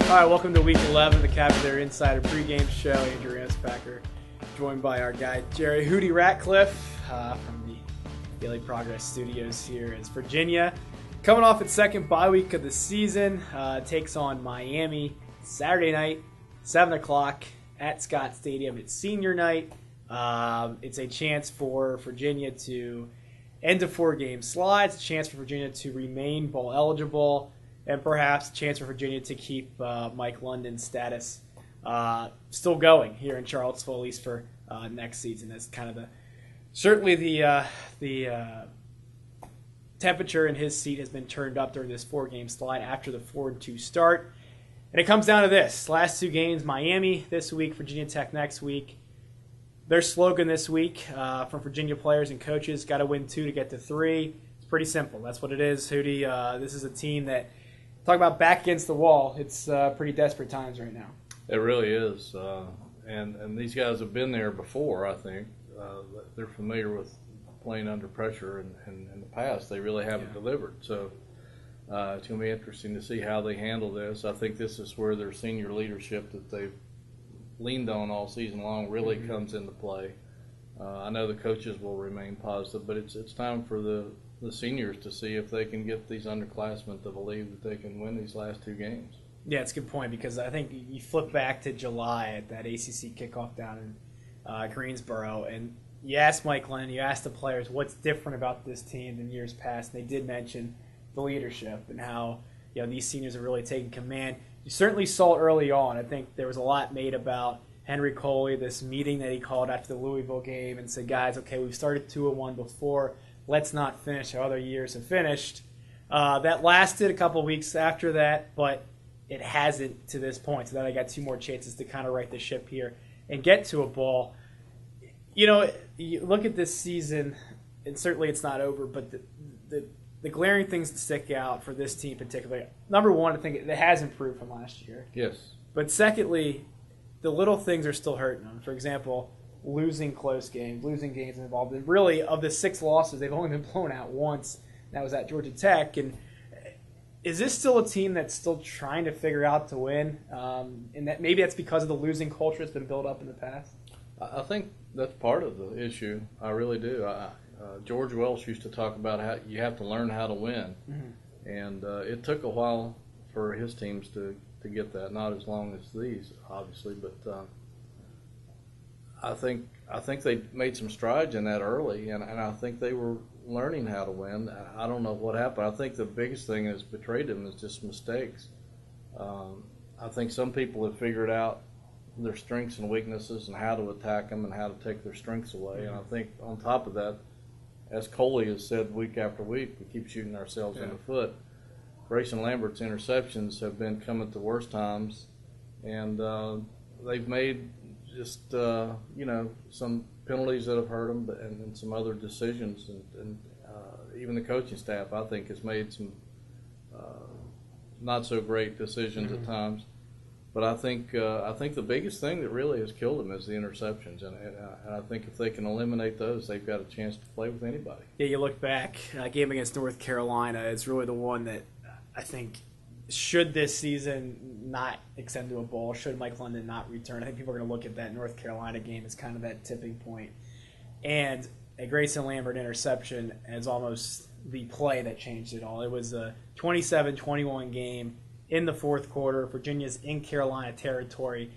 All right, welcome to Week 11, the Cavalier Insider pregame show. Andrew Ranspacker, joined by our guy Jerry Hootie Ratcliffe from the Daily Progress Studios here. As Virginia, coming off its second bye week of the season, takes on Miami Saturday night, 7 o'clock at Scott Stadium. It's senior night. It's a chance for Virginia to end a four-game slide. It's a chance for Virginia to remain bowl eligible, and perhaps a chance for Virginia to keep Mike London's status still going here in Charlottesville, at least for next season. That's kind of certainly the temperature in his seat has been turned up during this four-game slide after the 4-2 start. And it comes down to this. Last two games, Miami this week, Virginia Tech next week. Their slogan this week from Virginia players and coaches, got to win 2 to get to 3. It's pretty simple. That's what it is, Hootie. This is a team that, talk about back against the wall, it's pretty desperate times right now. It really is. And these guys have been there before, I think. They're familiar with playing under pressure, and in the past they really haven't delivered. So it's going to be interesting to see how they handle this. I think this is where their senior leadership that they've leaned on all season long really comes into play. I know the coaches will remain positive, but it's time for the seniors to see if they can get these underclassmen to believe that they can win these last two games. Yeah, it's a good point, because I think you flip back to July at that ACC kickoff down in Greensboro, and you asked Mike London, you asked the players what's different about this team than years past, and they did mention the leadership and how these seniors are really taking command. You certainly saw it early on. I think there was a lot made about Henry Coley, this meeting that he called after the Louisville game, and said, guys, okay, we've started 2-1 before. Let's not finish how other years have finished. That lasted a couple weeks after that, but it hasn't to this point. So then I got 2 more chances to kind of right the ship here and get to a bowl. You look at this season, and certainly it's not over, but the glaring things that stick out for this team particularly, number one, I think it has improved from last year. Yes. But secondly, the little things are still hurting them. For example, losing close games, losing games involved. And really, of the 6 losses, they've only been blown out once. That was at Georgia Tech. And is this still a team that's still trying to figure out to win? And that maybe that's because of the losing culture that's been built up in the past? I think that's part of the issue. I really do. George Welsh used to talk about how you have to learn how to win. Mm-hmm. And it took a while for his teams to get that. Not as long as these, obviously, but I think they made some strides in that early, and I think they were learning how to win. I don't know what happened. I think the biggest thing that's betrayed them is just mistakes. I think some people have figured out their strengths and weaknesses and how to attack them and how to take their strengths away. And I think on top of that, as Coley has said week after week, we keep shooting ourselves in the foot. Grayson Lambert's interceptions have been come at the worst times, and they've made just some penalties that have hurt them, and some other decisions, and even the coaching staff, I think, has made some not so great decisions at times. But I think the biggest thing that really has killed them is the interceptions, and I think if they can eliminate those, they've got a chance to play with anybody. Yeah, you look back, game against North Carolina, it's really the one that I think, should this season not extend to a bowl, should Mike London not return, I think people are going to look at that North Carolina game as kind of that tipping point. And a Grayson Lambert interception as almost the play that changed it all. It was a 27-21 game in the fourth quarter. Virginia's in Carolina territory.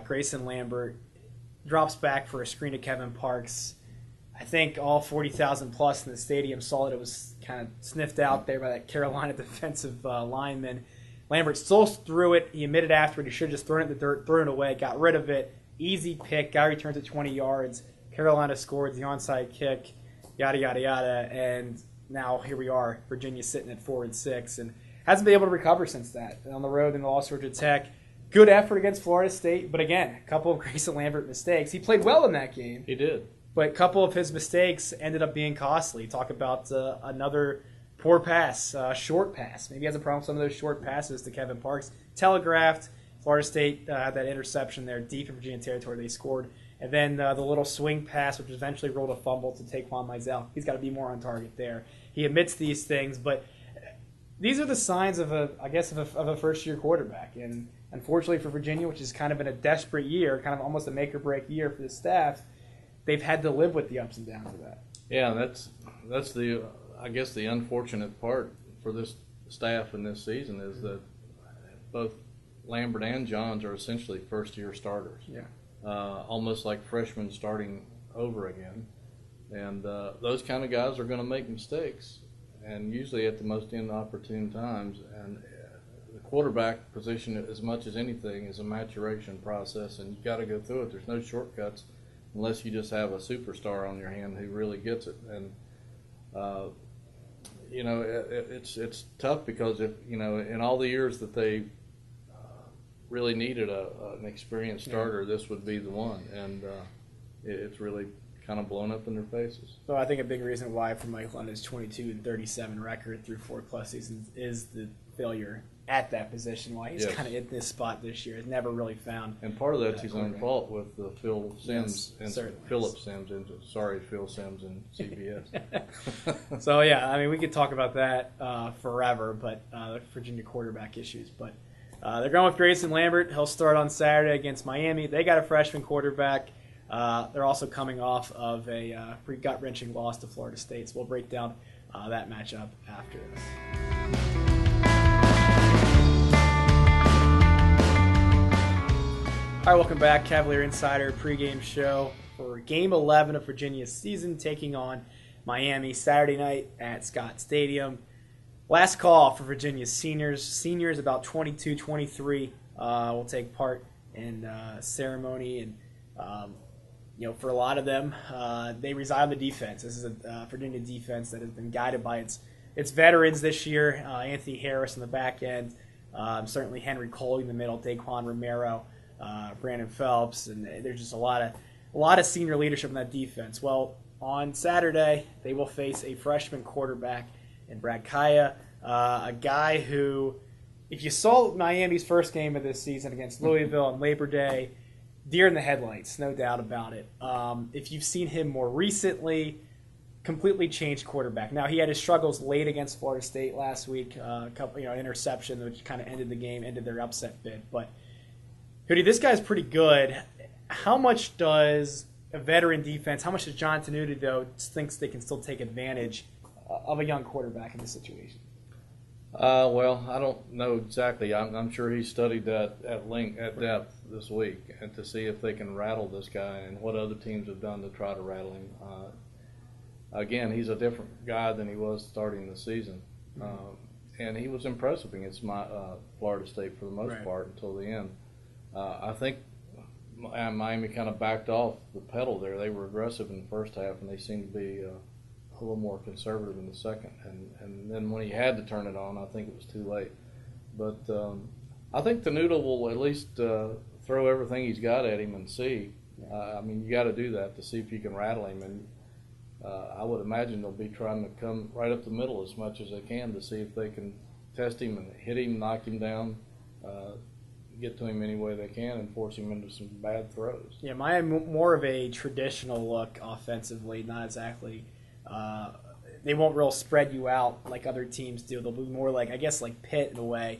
Grayson Lambert drops back for a screen to Kevin Parks. I think all 40,000 plus in the stadium saw that it was kind of sniffed out there by that Carolina defensive lineman. Lambert still threw it. He admitted afterward he should have just thrown it in the dirt, threw it away, got rid of it. Easy pick. Guy returns at 20 yards. Carolina scored the onside kick, yada, yada, yada. And now here we are, Virginia sitting at 4-6, and hasn't been able to recover since that. On the road in the loss to Georgia Tech. Good effort against Florida State, but again, a couple of Grayson Lambert mistakes. He played well in that game. He did. But a couple of his mistakes ended up being costly. Talk about another poor pass, short pass. Maybe he has a problem with some of those short passes to Kevin Parks. Telegraphed. Florida State had that interception there deep in Virginia territory. They scored. And then the little swing pass, which eventually rolled a fumble to Taquan Mizell. He's got to be more on target there. He admits these things, but these are the signs of a first-year quarterback. And unfortunately for Virginia, which is kind of in a desperate year, kind of almost a make-or-break year for the staff, they've had to live with the ups and downs of that. Yeah, that's the the unfortunate part for this staff in this season is that both Lambert and Johns are essentially first-year starters. Yeah. Almost like freshmen starting over again. And those kind of guys are going to make mistakes, and usually at the most inopportune times. And the quarterback position, as much as anything, is a maturation process, and you've got to go through it. There's no shortcuts unless you just have a superstar on your hand who really gets it. And it's tough because if in all the years that they really needed an experienced starter, this would be the one, and it's really kind of blown up in their faces. So I think a big reason why for Mike London's 22-37 record through 4+ seasons is the failure at that position. Why he's kind of in this spot this year, has never really found. And part of that's his own fault with Phil Simms and certainly. Phil Simms and CBS. So yeah, I mean we could talk about that forever, but Virginia quarterback issues. But they're going with Grayson Lambert. He'll start on Saturday against Miami. They got a freshman quarterback. They're also coming off of a pretty gut-wrenching loss to Florida State. So we'll break down that matchup after this. All right, welcome back. Cavalier Insider pregame show for Game 11 of Virginia's season, taking on Miami Saturday night at Scott Stadium. Last call for Virginia's seniors. Seniors about 22, 23 will take part in ceremony, and for a lot of them, they reside on the defense. This is a Virginia defense that has been guided by its veterans this year. Anthony Harris in the back end, certainly Henry Coley in the middle, Daquan Romero, Brandon Phelps, and there's just a lot of senior leadership in that defense. Well, on Saturday, they will face a freshman quarterback in Brad Kaaya, a guy who, if you saw Miami's first game of this season against Louisville on Labor Day, deer in the headlights, no doubt about it. If you've seen him more recently, completely changed quarterback. Now, he had his struggles late against Florida State last week, a couple, interception, which kind of ended the game, ended their upset bid. But, Hootie, this guy's pretty good. How much does a veteran defense, how much does John Tenuta, though, thinks they can still take advantage of a young quarterback in this situation? Well, I don't know exactly. I'm sure he studied that at depth this week, and to see if they can rattle this guy and what other teams have done to try to rattle him. Again, he's a different guy than he was starting the season, and he was impressive against Florida State for the most part until the end. I think Miami kind of backed off the pedal there. They were aggressive in the first half, and they seemed to be a little more conservative in the second, and then when he had to turn it on, I think it was too late. But I think Tenuta will at least throw everything he's got at him and see. You got to do that to see if you can rattle him, and I would imagine they'll be trying to come right up the middle as much as they can to see if they can test him and hit him, knock him down, get to him any way they can, and force him into some bad throws. Yeah, Miami more of a traditional look offensively, not exactly. They won't real spread you out like other teams do. They'll be more like Pitt in a way,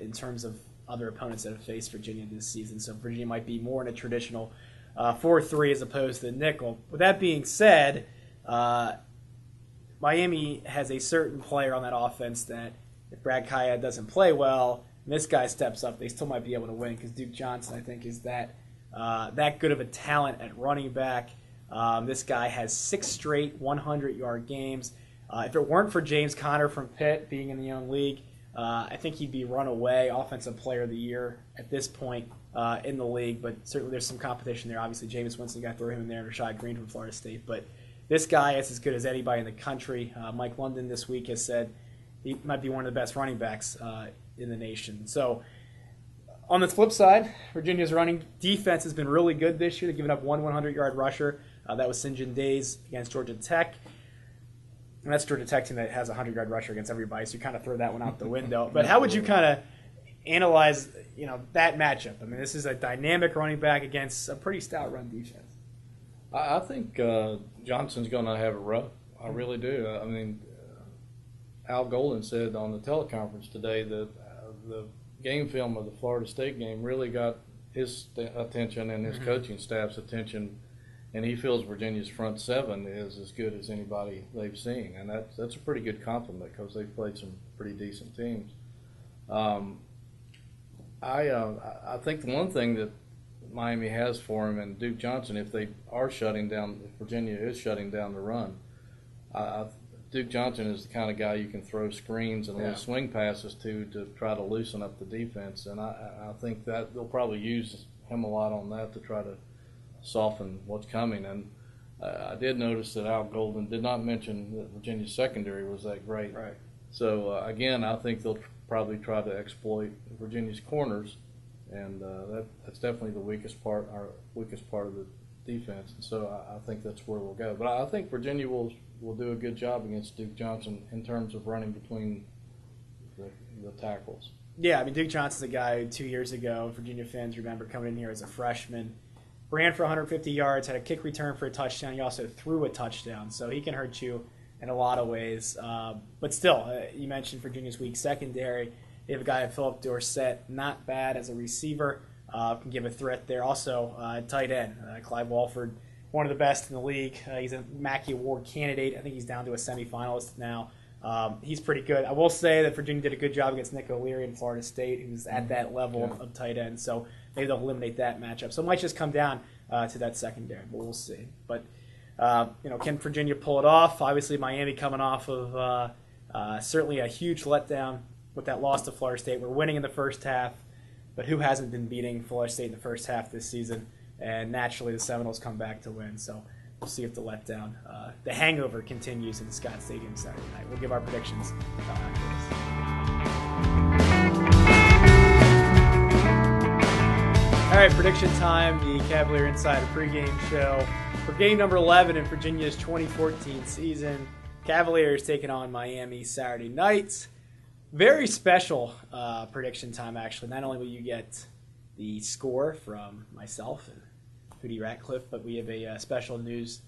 in terms of other opponents that have faced Virginia this season. So Virginia might be more in a traditional 4-3 as opposed to nickel. With that being said, Miami has a certain player on that offense that if Brad Kaaya doesn't play well and this guy steps up, they still might be able to win because Duke Johnson, I think, is that good of a talent at running back. This guy has 6 straight 100-yard games. If it weren't for James Conner from Pitt being in the young league, I think he'd be runaway Offensive Player of the Year at this point in the league. But certainly there's some competition there. Obviously, Jameis Winston got to throw him in there, and Rashad Green from Florida State. But this guy is as good as anybody in the country. Mike London this week has said he might be one of the best running backs in the nation. So on the flip side, Virginia's running defense has been really good this year. They've given up one 100-yard rusher. That was St. John Days against Georgia Tech. And that's Georgia Tech team that has a 100-yard rusher against everybody, so you kind of throw that one out the window. But how would you kind of analyze, that matchup? I mean, this is a dynamic running back against a pretty stout run defense. I think Johnson's going to have it rough. I really do. Al Golden said on the teleconference today that the game film of the Florida State game really got his attention and his coaching staff's attention, and he feels Virginia's front seven is as good as anybody they've seen, and that's a pretty good compliment because they've played some pretty decent teams. I think the one thing that Miami has for him and Duke Johnson, if Virginia is shutting down the run, Duke Johnson is the kind of guy you can throw screens and little swing passes to try to loosen up the defense, and I think that they'll probably use him a lot on that to try to soften what's coming. And I did notice that Al Golden did not mention that Virginia's secondary was that great. Right. So again, I think they'll probably try to exploit Virginia's corners, and that's definitely the weakest part of the defense. And so I think that's where we'll go. But I think Virginia will do a good job against Duke Johnson in terms of running between the tackles. Yeah, I mean, Duke Johnson's a guy who 2 years ago, Virginia fans remember coming in here as a freshman, ran for 150 yards, had a kick return for a touchdown. He also threw a touchdown, so he can hurt you in a lot of ways. But still, you mentioned Virginia's weak secondary. They have a guy, Philip Dorsett, not bad as a receiver, can give a threat there. Also, tight end, Clive Walford, one of the best in the league. He's a Mackey Award candidate. I think he's down to a semifinalist now. He's pretty good. I will say that Virginia did a good job against Nick O'Leary in Florida State, who's at that level of tight end. So maybe they'll eliminate that matchup. So it might just come down to that secondary, but we'll see. But can Virginia pull it off? Obviously, Miami coming off of certainly a huge letdown with that loss to Florida State. We're winning in the first half, but who hasn't been beating Florida State in the first half this season? And naturally, the Seminoles come back to win. So we'll see if the letdown, the hangover continues in Scott Stadium Saturday night. We'll give our predictions after this. All right, prediction time, the Cavalier Insider pregame show. For game number 11 in Virginia's 2014 season, Cavaliers taking on Miami Saturday night. Very special prediction time, actually. Not only will you get the score from myself and Hootie Ratcliffe, but we have a special news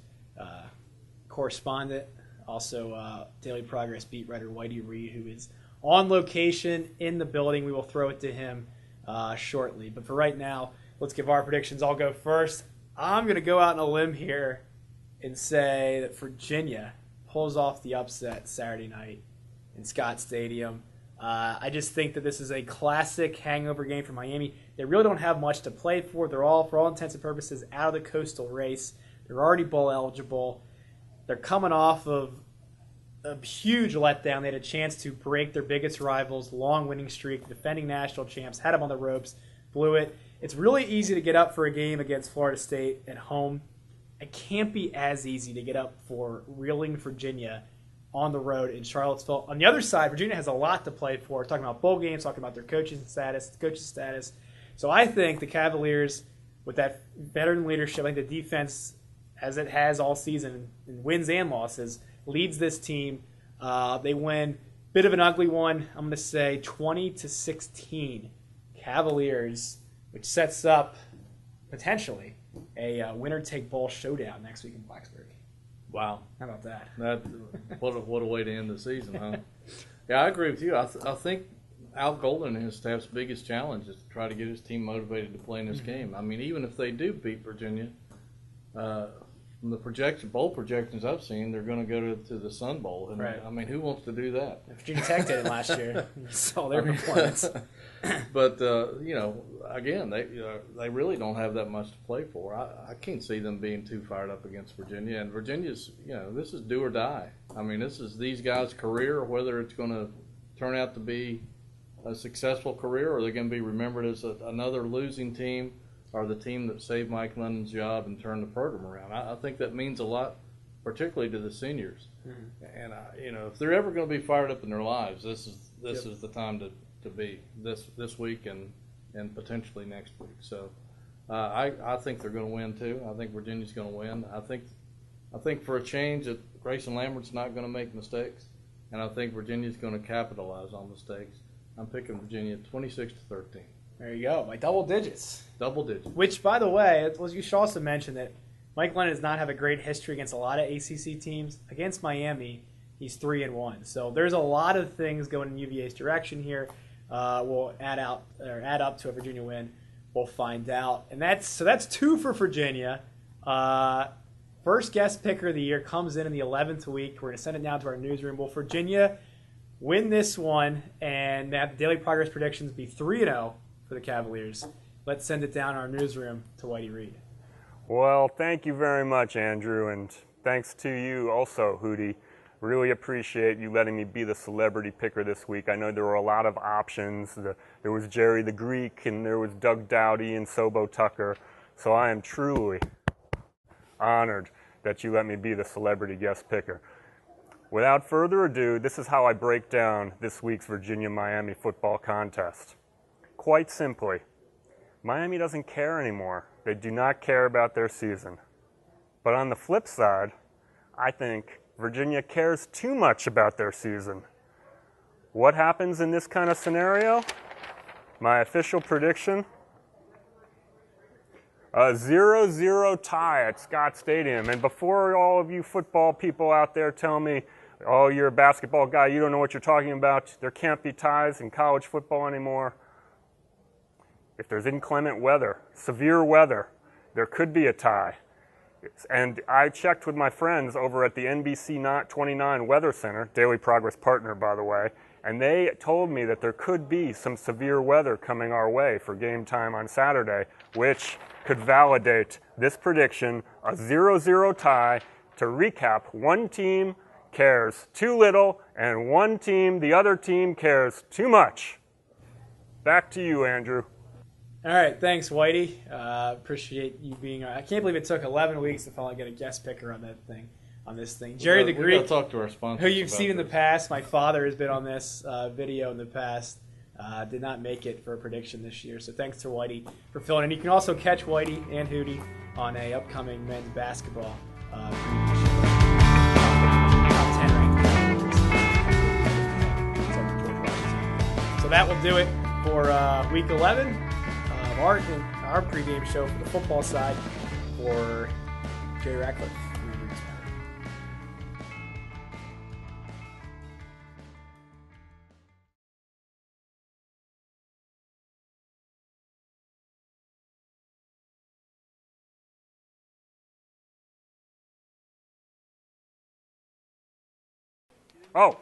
correspondent, also Daily Progress beat writer Whitey Reed, who is on location in the building. We will throw it to him shortly. But for right now, let's give our predictions. I'll go first. I'm going to go out on a limb here and say that Virginia pulls off the upset Saturday night in Scott Stadium. I just think that this is a classic hangover game for Miami. They really don't have much to play for. They're all, for all intents and purposes, out of the Coastal race. They're already bowl eligible. They're coming off of a huge letdown. They had a chance to break their biggest rivals' long winning streak, defending national champs, had them on the ropes, blew it. It's really easy to get up for a game against Florida State at home. It can't be as easy to get up for reeling Virginia on the road in Charlottesville. On the other side, Virginia has a lot to play for. We're talking about bowl games, talking about their coaches' status. So I think the Cavaliers, with that veteran leadership, I think the defense, as it has all season, in wins and losses, leads this team. They win. Bit of an ugly one. I'm going to say 20-16 Cavaliers, which sets up potentially a winner-take-bowl showdown next week in Blacksburg. Wow. How about that? What a way to end the season, huh? Yeah, I agree with you. I think Al Golden and his staff's biggest challenge is to try to get his team motivated to play in this game. I mean, even if they do beat Virginia, from the bowl projections I've seen, they're going to go to the Sun Bowl. And, right. I mean, who wants to do that? Virginia Tech did it last year. Saw their performance. But again, they really don't have that much to play for. I can't see them being too fired up against Virginia. And Virginia's, this is do or die. I mean, this is these guys' career, whether it's going to turn out to be a successful career or they're going to be remembered as another losing team or the team that saved Mike London's job and turned the program around. I think that means a lot, particularly to the seniors. Mm-hmm. And if they're ever going to be fired up in their lives, this is the time to be this week and potentially next week. So I think they're going to win too. I think Virginia's going to win. I think for a change that Grayson Lambert's not going to make mistakes, and I think Virginia's going to capitalize on mistakes. I'm picking Virginia 26-13. There you go, by double digits. Double digits. Which, by the way, you should also mention that Mike London does not have a great history against a lot of ACC teams. Against Miami, He's 3-1. So there's a lot of things going in UVA's direction here. We'll add up to a Virginia win. We'll find out. And that's 2 for Virginia. First guest picker of the year comes in the 11th week. We're going to send it down to our newsroom. Will Virginia win this one and have the Daily Progress predictions be 3-0 for the Cavaliers? Let's send it down our newsroom to Whitey Reed. Well, thank you very much, Andrew, and thanks to you also, Hootie. Really appreciate you letting me be the celebrity picker this week. I know there were a lot of options. There was Jerry the Greek, and there was Doug Dowdy and Sobo Tucker. So I am truly honored that you let me be the celebrity guest picker. Without further ado, this is how I break down this week's Virginia-Miami football contest. Quite simply, Miami doesn't care anymore. They do not care about their season. But on the flip side, I think Virginia cares too much about their season. What happens in this kind of scenario? My official prediction, a 0-0 tie at Scott Stadium. And before all of you football people out there tell me, oh, you're a basketball guy, you don't know what you're talking about, there can't be ties in college football anymore. If there's inclement weather, severe weather, there could be a tie. And I checked with my friends over at the NBC 29 Weather Center, Daily Progress partner, by the way, and they told me that there could be some severe weather coming our way for game time on Saturday, which could validate this prediction, a 0-0 tie. To recap, one team cares too little, and one team, the other team, cares too much. Back to you, Andrew. All right, thanks, Whitey. Appreciate you being. I can't believe it took 11 weeks to finally get a guest picker on this thing. Jerry the Greek, talk to our sponsors, who you've seen in the past. My father has been on this video in the past. Did not make it for a prediction this year, so thanks to Whitey for filling in. You can also catch Whitey and Hootie on a upcoming men's basketball top 10 ranked. So that will do it for week 11. Our pregame show for the football side for Jerry Ratcliffe. Oh,